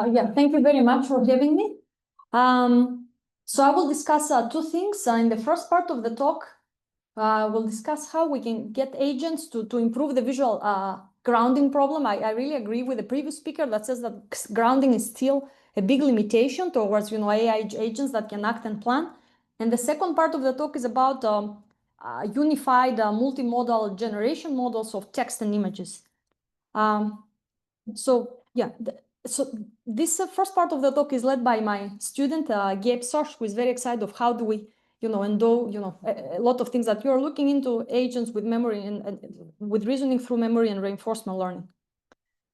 Yeah, thank you very much for having me. So I will discuss two things. In the first part of the talk, we'll discuss how we can get agents to improve the visual grounding problem. I really agree with the previous speaker that says that grounding is still a big limitation towards AI agents that can act and plan. And the second part of the talk is about unified multimodal generation models of text and images. So yeah, so this first part of the talk is led by my student Gabe Sosh, who is very excited of how do we endow a lot of things that you're looking into agents with memory and with reasoning through memory and reinforcement learning.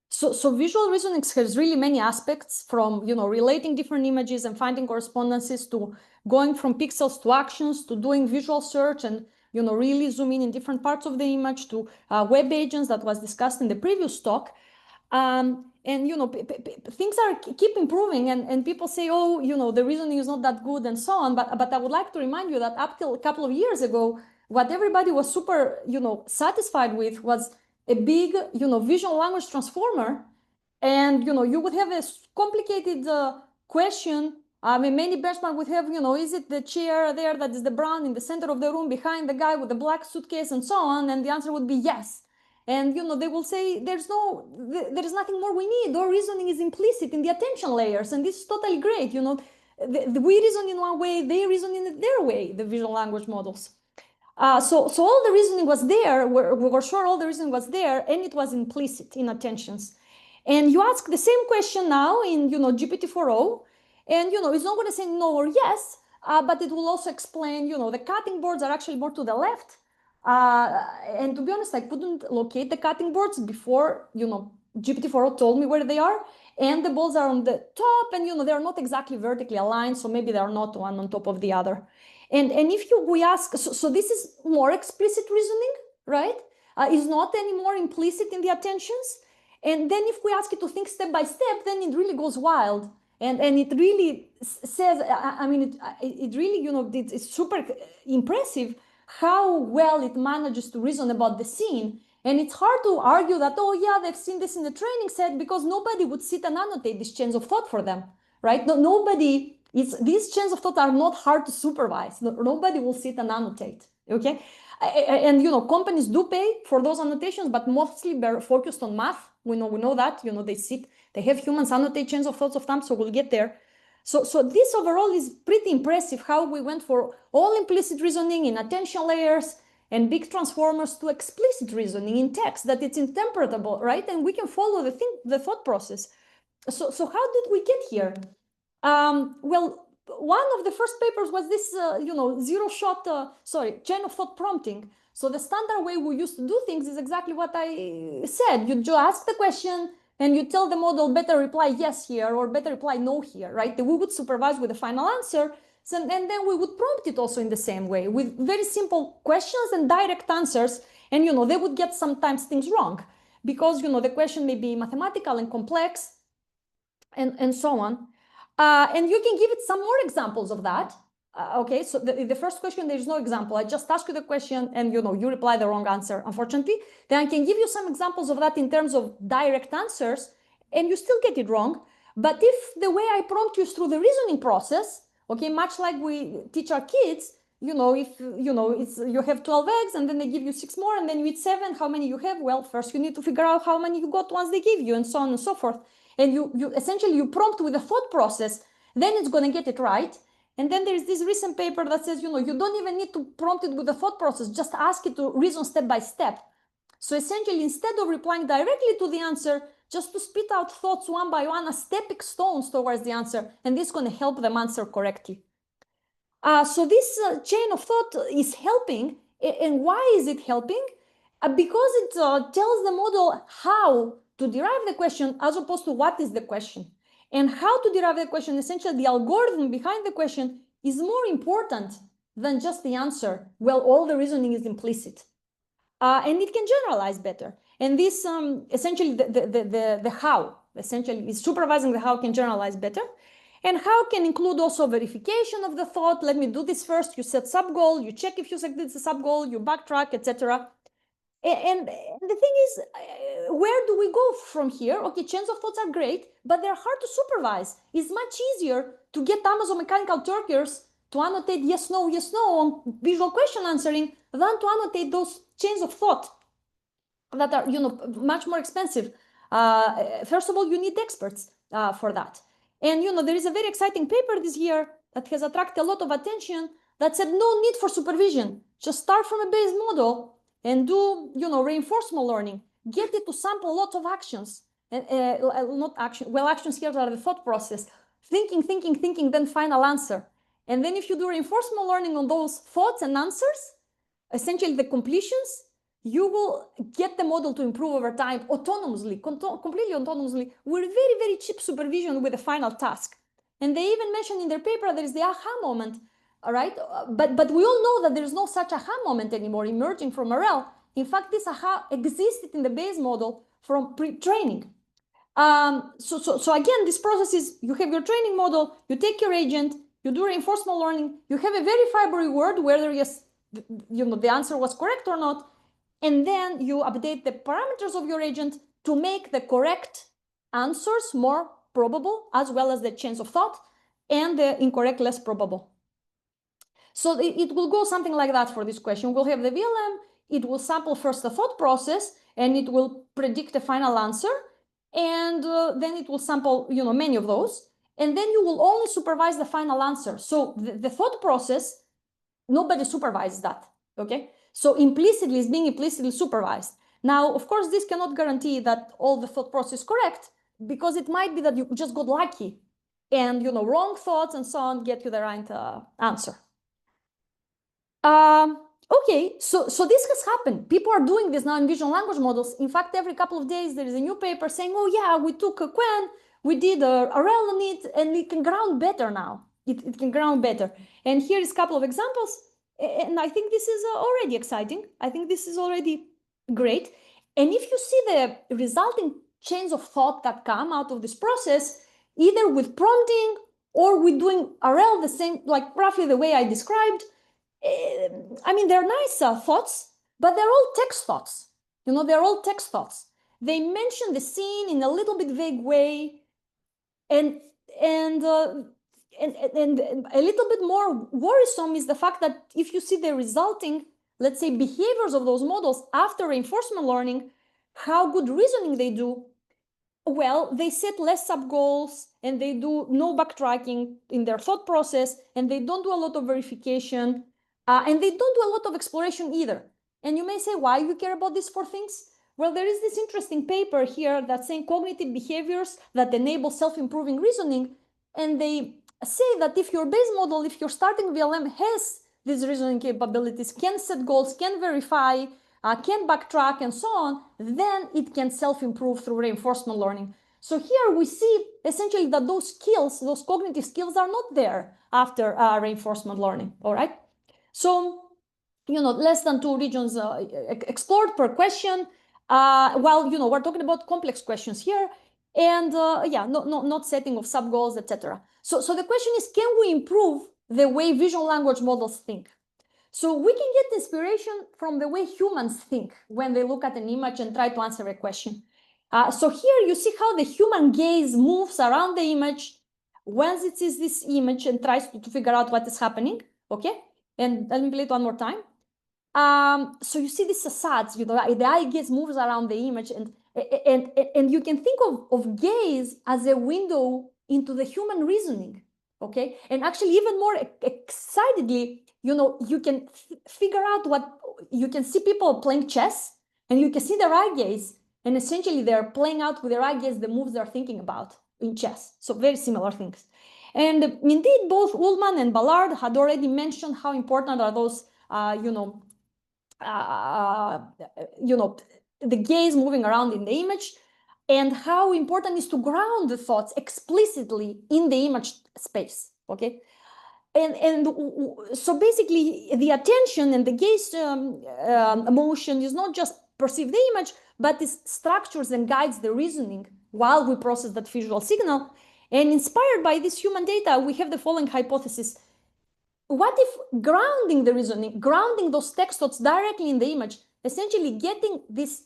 So visual reasoning has really many aspects, from relating different images and finding correspondences, to going from pixels to actions, to doing visual search and really zooming in different parts of the image, to web agents that was discussed in the previous talk. And things keep improving, and people say, oh, the reasoning is not that good and so on. But I would like to remind you that up till a couple of years ago, what everybody was super satisfied with was a big visual language transformer, and you would have a complicated question. Many benchmark would have, is it the chair there that is the brown in the center of the room behind the guy with the black suitcase and so on, and the answer would be yes. And they will say there is nothing more we need. Our reasoning is implicit in the attention layers, and this is totally great. We reason in one way, they reason in their way, the visual language models. So all the reasoning was there. We were sure all the reasoning was there, and it was implicit in attentions. And you ask the same question now in GPT-4o, and it's not going to say no or yes, but it will also explain the cutting boards are actually more to the left. And to be honest, I couldn't locate the cutting boards before GPT-4o told me where they are, and the balls are on the top, and they're not exactly vertically aligned, so maybe they're not one on top of the other. And if we ask, so this is more explicit reasoning, right? It's not any more implicit in the attentions. And then if we ask it to think step by step, then it really goes wild. And it really says, it really, it's super impressive how well it manages to reason about the scene. And it's hard to argue that, oh yeah, they've seen this in the training set, because nobody would sit and annotate these chains of thought for them, right? These chains of thought are not hard to supervise. Nobody will sit and annotate, okay? And companies do pay for those annotations, but mostly they're focused on math. We know that, they have humans annotate chains of thoughts of time, so we'll get there. So this overall is pretty impressive, how we went for all implicit reasoning in attention layers and big transformers to explicit reasoning in text, that it's interpretable, right? And we can follow the thought process. So how did we get here? Well, one of the first papers was this, chain of thought prompting. So the standard way we used to do things is exactly what I said. You just ask the question, and you tell the model better reply yes here or better reply no here, right? We would supervise with the final answer, and then we would prompt it also in the same way with very simple questions and direct answers. And they would get sometimes things wrong because the question may be mathematical and complex and so on. And you can give it some more examples of that. Okay, so the first question, there's no example. I just ask you the question and you reply the wrong answer, unfortunately. Then I can give you some examples of that in terms of direct answers, and you still get it wrong. But if the way I prompt you is through the reasoning process, okay, much like we teach our kids, if you have 12 eggs and then they give you 6 more and then you eat 7, how many you have? Well, first you need to figure out how many you got once they give you, and so on and so forth. And you essentially you prompt with a thought process, then it's going to get it right. And then there's this recent paper that says, you don't even need to prompt it with a thought process, just ask it to reason step by step. So essentially, instead of replying directly to the answer, just to spit out thoughts one by one as stepping stones towards the answer, and this is going to help them answer correctly. So this chain of thought is helping. And why is it helping? Because it tells the model how to derive the question as opposed to what is the question. And how to derive the question, essentially the algorithm behind the question, is more important than just the answer. Well, all the reasoning is implicit. And it can generalize better. And this essentially the how, essentially is supervising the how can generalize better. And how can include also verification of the thought. Let me do this first. You set sub goal, you check if you set the sub goal, you backtrack, etc. And the thing is, where do we go from here? Okay, chains of thoughts are great, but they're hard to supervise. It's much easier to get Amazon Mechanical Turkers to annotate yes, no on visual question answering than to annotate those chains of thought that are, much more expensive. First of all, you need experts for that. And, there is a very exciting paper this year that has attracted a lot of attention that said no need for supervision. Just start from a base model and do, reinforcement learning. Get it to sample a lot of actions. Not action. Well, actions here are the thought process. Thinking, then final answer. And then if you do reinforcement learning on those thoughts and answers, essentially the completions, you will get the model to improve over time autonomously, completely autonomously, with very, very cheap supervision with the final task. And they even mentioned in their paper there is the aha moment, all right? But we all know that there is no such aha moment anymore emerging from RL. In fact, this aha existed in the base model from pre-training. So again, this process is, you have your training model, you take your agent, you do reinforcement learning, you have a verifiable reward, whether yes, the answer was correct or not, and then you update the parameters of your agent to make the correct answers more probable, as well as the chains of thought, and the incorrect less probable. So it will go something like that for this question. We'll have the VLM, it will sample first the thought process, and it will predict the final answer, and then it will sample, many of those, and then you will only supervise the final answer. So the thought process, nobody supervises that, okay? So implicitly, it's being implicitly supervised. Now, of course, this cannot guarantee that all the thought process is correct, because it might be that you just got lucky and, wrong thoughts and so on get you the right answer. Okay, so this has happened. People are doing this now in vision language models. In fact, every couple of days, there is a new paper saying, oh yeah, we took a Quen, we did a RL on it, and it can ground better now. It can ground better. And here is a couple of examples. And I think this is already exciting. I think this is already great. And if you see the resulting chains of thought that come out of this process, either with prompting or with doing RL the same, like roughly the way I described, I mean, they're nice thoughts, but they're all text thoughts. They're all text thoughts. They mention the scene in a little bit vague way, and a little bit more worrisome is the fact that if you see the resulting, let's say, behaviors of those models after reinforcement learning, how good reasoning they do. Well, they set less sub goals, and they do no backtracking in their thought process, and they don't do a lot of verification. And they don't do a lot of exploration either. And you may say, why you care about these four things? Well, there is this interesting paper here that's saying cognitive behaviors that enable self-improving reasoning. And they say that if your base model, if your starting VLM has these reasoning capabilities, can set goals, can verify, can backtrack, and so on, then it can self-improve through reinforcement learning. So here we see essentially that those skills, those cognitive skills, are not there after reinforcement learning, all right? So, less than 2 regions explored per question, while, we're talking about complex questions here, and yeah, not setting of sub-goals, etc. So the question is, can we improve the way visual language models think? So we can get inspiration from the way humans think when they look at an image and try to answer a question. So here you see how the human gaze moves around the image once it sees this image and tries to figure out what is happening, okay? And let me play it one more time. So you see this facades, the eye gaze moves around the image, and you can think of gaze as a window into the human reasoning, okay? And actually, even more excitedly, you can figure out you can see people playing chess, and you can see their eye gaze, and essentially they're playing out with their eye gaze the moves they're thinking about in chess. So very similar things. And indeed, both Ullman and Ballard had already mentioned how important are those, the gaze moving around in the image, and how important is to ground the thoughts explicitly in the image space, okay? And so basically, the attention and the gaze motion is not just perceive the image, but it structures and guides the reasoning while we process that visual signal. And inspired by this human data, we have the following hypothesis. What if grounding the reasoning, grounding those text thoughts directly in the image, essentially getting this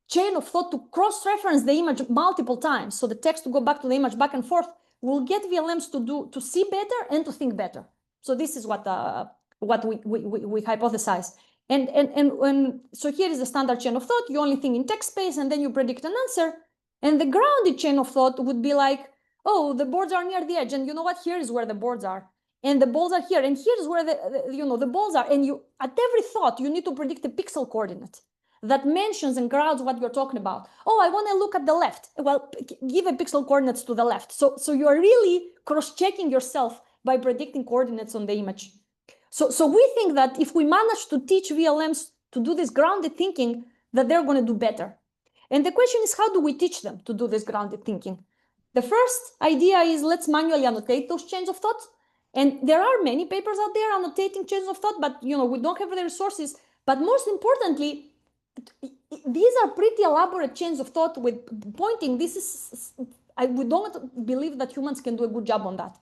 chain of thought to cross-reference the image multiple times. So the text to go back to the image back and forth will get VLMs to see better and to think better. So this is what we hypothesize. And so here is the standard chain of thought. You only think in text space and then you predict an answer. And the grounded chain of thought would be like, oh, the boards are near the edge. And you know what? Here is where the boards are. And the balls are here. And here's where the balls are. And you, at every thought, you need to predict a pixel coordinate that mentions and grounds what you're talking about. Oh, I want to look at the left. Well, give a pixel coordinates to the left. So you're really cross-checking yourself by predicting coordinates on the image. So we think that if we manage to teach VLMs to do this grounded thinking, that they're going to do better. And the question is, how do we teach them to do this grounded thinking? The first idea is let's manually annotate those chains of thought. And there are many papers out there annotating chains of thought, but we don't have the resources. But most importantly, these are pretty elaborate chains of thought with pointing. We don't believe that humans can do a good job on that.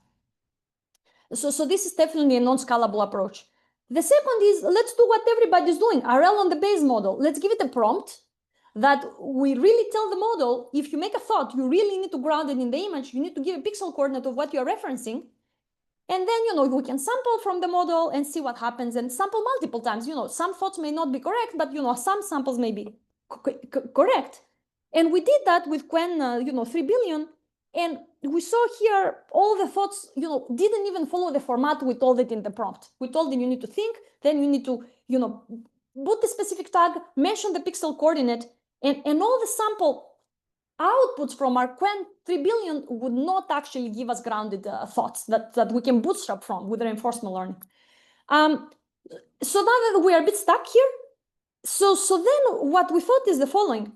So this is definitely a non-scalable approach. The second is, let's do what everybody's doing, RL on the base model. Let's give it a prompt that we really tell the model, if you make a thought, you really need to ground it in the image. You need to give a pixel coordinate of what you're referencing. And then, we can sample from the model and see what happens and sample multiple times. Some thoughts may not be correct, but, some samples may be correct. And we did that with Quen, 3 billion. And we saw here all the thoughts, didn't even follow the format we told it in the prompt. We told them you need to think, then you need to, put the specific tag, mention the pixel coordinate, and all the sample outputs from our Quen 3 billion would not actually give us grounded thoughts that we can bootstrap from with reinforcement learning. So now that we are a bit stuck here, so then what we thought is the following.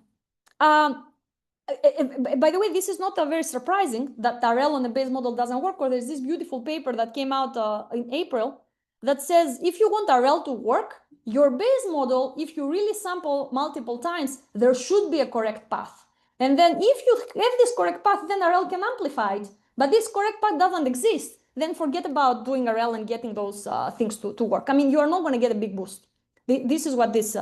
By the way, this is not very surprising that RL on the base model doesn't work, or there's this beautiful paper that came out in April that says if you want RL to work, your base model, if you really sample multiple times, there should be a correct path. And then if you have this correct path, then RL can amplify it. But this correct path doesn't exist. Then forget about doing RL and getting those things to work. I mean, you are not going to get a big boost. This is what this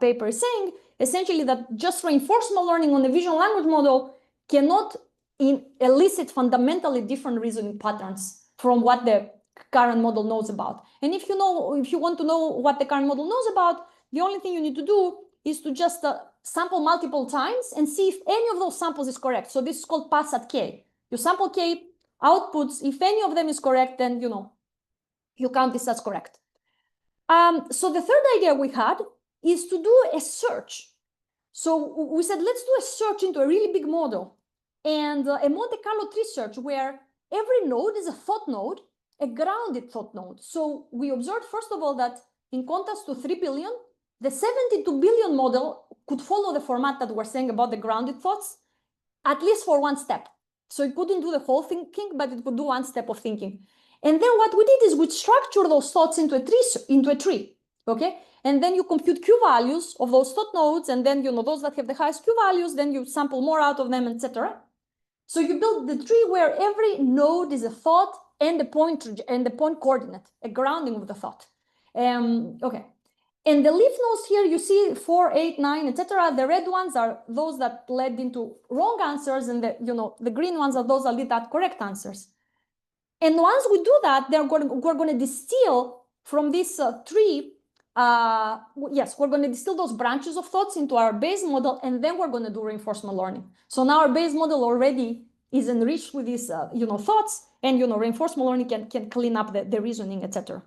paper is saying. Essentially, that just reinforcement learning on a vision language model cannot elicit fundamentally different reasoning patterns from what the current model knows about. And if you want to know what the current model knows about, the only thing you need to do is to just sample multiple times and see if any of those samples is correct. So this is called pass at K. You sample K outputs. If any of them is correct, then you count this as correct. So the third idea we had is to do a search. So we said, let's do a search into a really big model and a Monte Carlo tree search where every node is a thought node, a grounded thought node. So we observed, first of all, that in contrast to 3 billion, the 72 billion model could follow the format that we're saying about the grounded thoughts, at least for one step. So it couldn't do the whole thinking, but it could do one step of thinking. And then what we did is we structure those thoughts into a tree, okay? And then you compute Q values of those thought nodes, and then those that have the highest Q values, then you sample more out of them, etc. So you build the tree where every node is a thought and the point coordinate, a grounding of the thought. Okay. And the leaf nodes here, you see 4, 8, 9, etc. The red ones are those that led into wrong answers, and the green ones are those that lead at correct answers. And once we do that, we're going to distill from this tree. Yes, we're going to distill those branches of thoughts into our base model, and then we're going to do reinforcement learning. So now our base model already is enriched with these, thoughts, and reinforcement learning can clean up the reasoning, etc.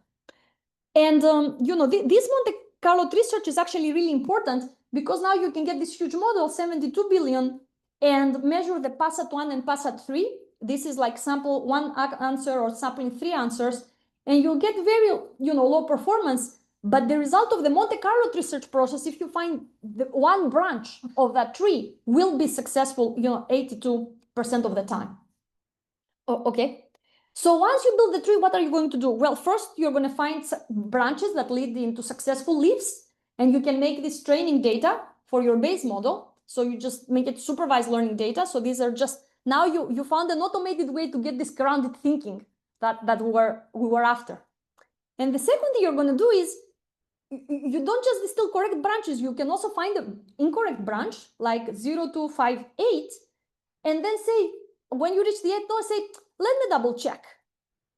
And this Monte Carlo tree search is actually really important because now you can get this huge model, 72 billion, and measure the pass at 1 and pass at 3. This is like sample 1 answer or sampling 3 answers, and you'll get very low performance. But the result of the Monte Carlo tree search process, if you find the one branch of that tree, will be successful 82% of the time. Okay. So once you build the tree, what are you going to do? Well, first, you're going to find branches that lead into successful leaves, and you can make this training data for your base model. So you just make it supervised learning data. So these are just, now you found an automated way to get this grounded thinking that we were after. And the second thing you're going to do is you don't just distill correct branches, you can also find an incorrect branch, like 0, 2, 5, 8, and then say, when you reach the 8th node, say, let me double check.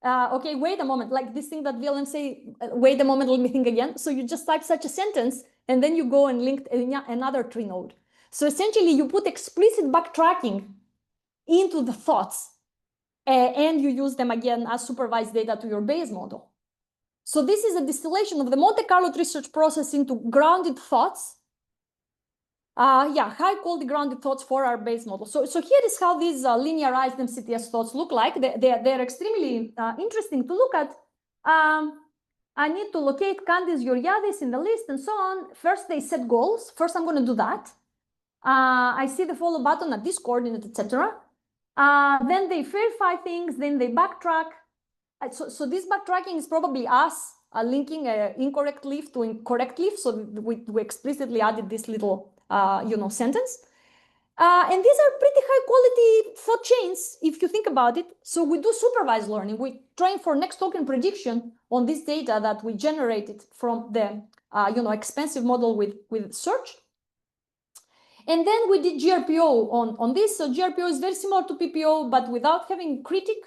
Okay, wait a moment, like this thing that VLM say, wait a moment, let me think again. So you just type such a sentence, and then you go and link another tree node. So essentially, you put explicit backtracking into the thoughts, and you use them again as supervised data to your base model. So this is a distillation of the Monte Carlo research process into grounded thoughts. High quality grounded thoughts for our base model. So here is how these linearized MCTS thoughts look like. They're extremely interesting to look at. I need to locate Candice Georgiadis in the list and so on. First, they set goals. First, I'm going to do that. I see the follow button at this coordinate, etc. Then they verify things. Then they backtrack. So this backtracking is probably us linking an incorrect leaf to correct leaf. So we explicitly added this little sentence. And these are pretty high quality thought chains, if you think about it. So we do supervised learning. We train for next token prediction on this data that we generated from the expensive model with search. And then we did GRPO on this. So GRPO is very similar to PPO, but without having critic.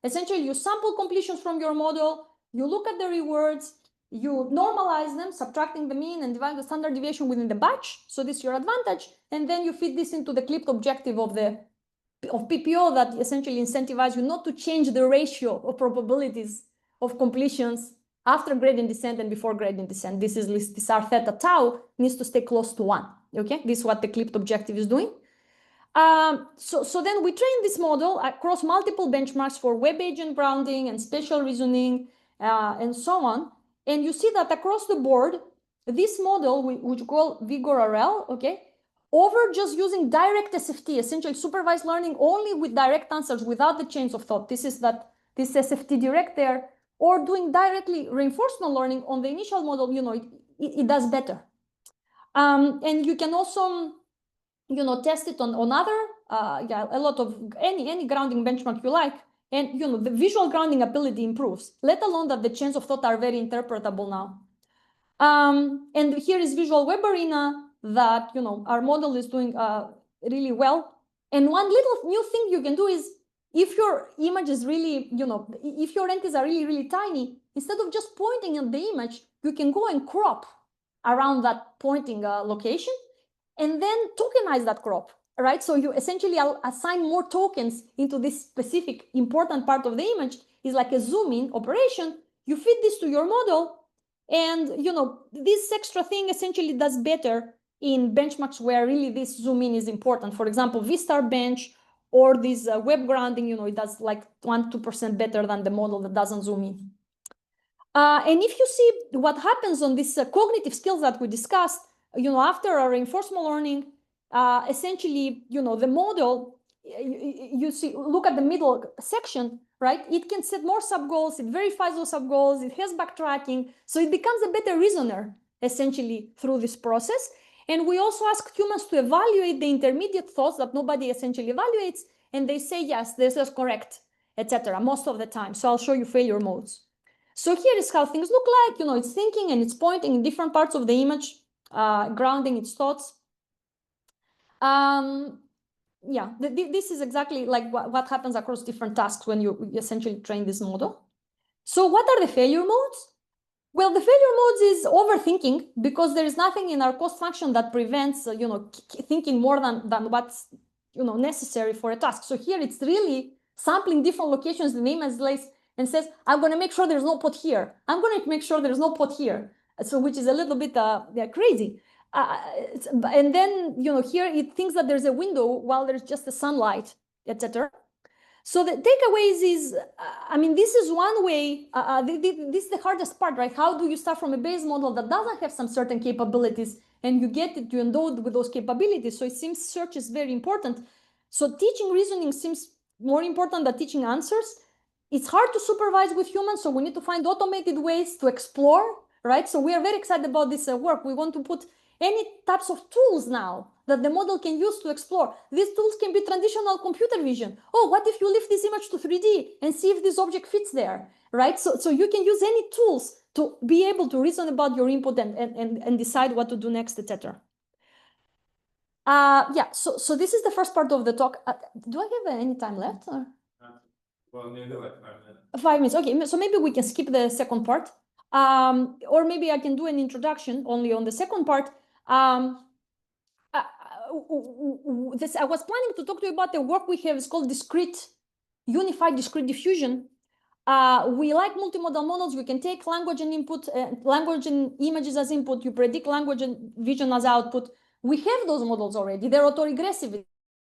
Essentially, you sample completions from your model, you look at the rewards, you normalize them, subtracting the mean and divide the standard deviation within the batch. So this is your advantage. And then you feed this into the clipped objective of PPO that essentially incentivizes you not to change the ratio of probabilities of completions after gradient descent and before gradient descent. This R theta tau needs to stay close to 1. Okay, this is what the clipped objective is doing. So then we train this model across multiple benchmarks for web agent grounding and spatial reasoning and so on. And you see that across the board, this model, which we call VigorRL, okay, over just using direct SFT, essentially supervised learning only with direct answers without the chains of thought. This SFT direct there, or doing directly reinforcement learning on the initial model, it does better. And you can also, test it on other, a lot of any grounding benchmark you like, and the visual grounding ability improves, let alone that the chains of thought are very interpretable now. And here is Visual Web Arena that, our model is doing really well. And one little new thing you can do is, if your image is really, if your entities are really, really tiny, instead of just pointing at the image, you can go and crop around that pointing location and then tokenize that crop, right? So you essentially assign more tokens into this specific important part of the image. Is like a zoom in operation. You feed this to your model, and this extra thing essentially does better in benchmarks where really this zoom in is important. For example, VStar bench or this web grounding, it does like 1-2% better than the model that doesn't zoom in. And if you see what happens on these cognitive skills that we discussed, after our reinforcement learning, essentially, the model, you see, look at the middle section, right? It can set more sub-goals, it verifies those sub-goals, it has backtracking, so it becomes a better reasoner, essentially, through this process. And we also ask humans to evaluate the intermediate thoughts that nobody essentially evaluates, and they say, yes, this is correct, etc., most of the time. So I'll show you failure modes. So here is how things look like. It's thinking and it's pointing in different parts of the image, grounding its thoughts. This is exactly like what happens across different tasks when you essentially train this model. So what are the failure modes? Well, the failure modes is overthinking, because there is nothing in our cost function that prevents, thinking more than what's, necessary for a task. So here it's really sampling different locations in the image place and says, I'm going to make sure there's no pot here. I'm going to make sure there's no pot here. So which is a little bit crazy. And then, here it thinks that there's a window while there's just the sunlight, etc. So the takeaways is, this is one way, this is the hardest part, right? How do you start from a base model that doesn't have some certain capabilities and you get it to endowed with those capabilities? So it seems search is very important. So teaching reasoning seems more important than teaching answers. It's hard to supervise with humans, so we need to find automated ways to explore, right? So we are very excited about this work. We want to put any types of tools now that the model can use to explore. These tools can be traditional computer vision. Oh, what if you lift this image to 3D and see if this object fits there, right? So you can use any tools to be able to reason about your input and decide what to do next, etc. Yeah, so this is the first part of the talk. Do I have any time left? Or? Well, maybe like 5 minutes. 5 minutes, okay, so maybe we can skip the second part. Or maybe I can do an introduction only on the second part. I was planning to talk to you about the work we have. It's called unified discrete diffusion. We like multimodal models. We can take language and input, language and images as input. You predict language and vision as output. We have those models already. They're autoregressive.